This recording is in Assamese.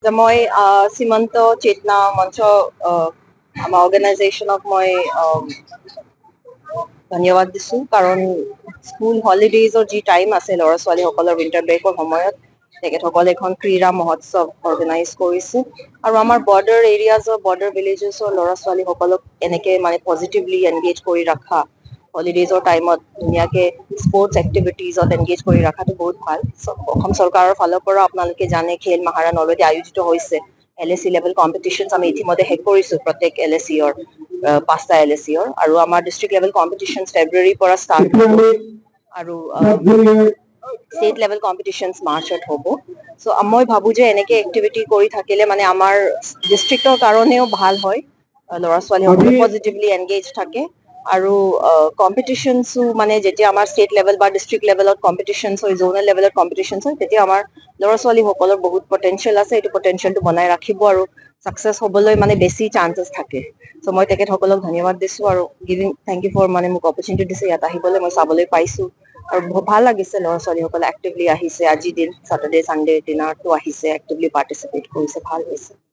মই সীমন্ত চেতনা মঞ্চ আমাৰ অৰ্গেনাইজেশ্যনক মই ধন্যবাদ দিছো কাৰণ স্কুল হলিডেজৰ যি টাইম আছে ল'ৰা ছোৱালীসকলৰ উইণ্টাৰ ব্ৰেকৰ সময়ত তেখেতসকলে এখন ক্ৰীড়া মহোৎসৱ অৰ্গেনাইজ কৰিছে আৰু আমাৰ বৰ্ডাৰ এৰিয়াজৰ বৰ্ডাৰ ভিলেজেছৰ ল'ৰা ছোৱালীসকলক এনেকে মানে পজিটিভলি এনগেজ কৰি ৰখা হলিডেজৰ টাইমত ধুনীয়াকে স্পৰ্টছ এক্টিভিটিজত এনগেজ কৰি ৰখাটো বহুত ভাল অসম চৰকাৰৰ ফালৰ পৰা আপোনালোকে জানে খেল মহাৰণ অলৰেডি আয়োজিত হৈছে LAC লেভেল কম্পিটিশ্যন আমি ইতিমধ্যে শেষ কৰিছো প্ৰত্যেক LACৰ 5টা LACৰ আৰু আমাৰ ডিষ্ট্ৰিক্ট লেভেল কম্পিটিশ্যন ফেব্ৰুৱাৰীৰ পৰা ষ্টাৰ্ট হ'ব আৰু ষ্টেট লেভেল কম্পিটিশ্যন মাৰ্চত হ'ব চ' মই ভাবো যে এনেকে এক্টিভিটি কৰি থাকিলে মানে আমাৰ ডিষ্ট্ৰিক্টৰ কাৰণেও ভাল হয় ল'ৰা ছোৱালীসকলে পজিটিভলি এনগেজ থাকে আৰু কম্পিটিশ্যনছো মানে যেতিয়া আমাৰ ষ্টেট লেভেল বা ডিষ্ট্ৰিক্ট লেভেলত কম্পিটিশ্যনছ হয় জ'নেল লেভেলত কম্পিটিশ্যনছ হয় তেতিয়া আমাৰ ল'ৰা ছোৱালীসকলৰ বহুত পটেনচিয়েল আছে এইটো পটেনচিয়েলটো বনাই ৰাখিব আৰু ছাকচেছ হ'বলৈ মানে বেছি চান্সেছ থাকে চ' মই তেখেতসকলক ধন্যবাদ দিছো আৰু থেংক ইউ ফৰ মানে মোক অপৰচুনিটি দিছে ইয়াত আহিবলৈ মই চাবলৈ পাইছো আৰু ভাল লাগিছে ল'ৰা ছোৱালীসকলে এক্টিভলি আহিছে আজি দিন ছেটাৰডে চানডে ডিনাৰটো আহিছে এক্টিভলি পাৰ্টিচিপেট কৰিছে ভাল হৈছে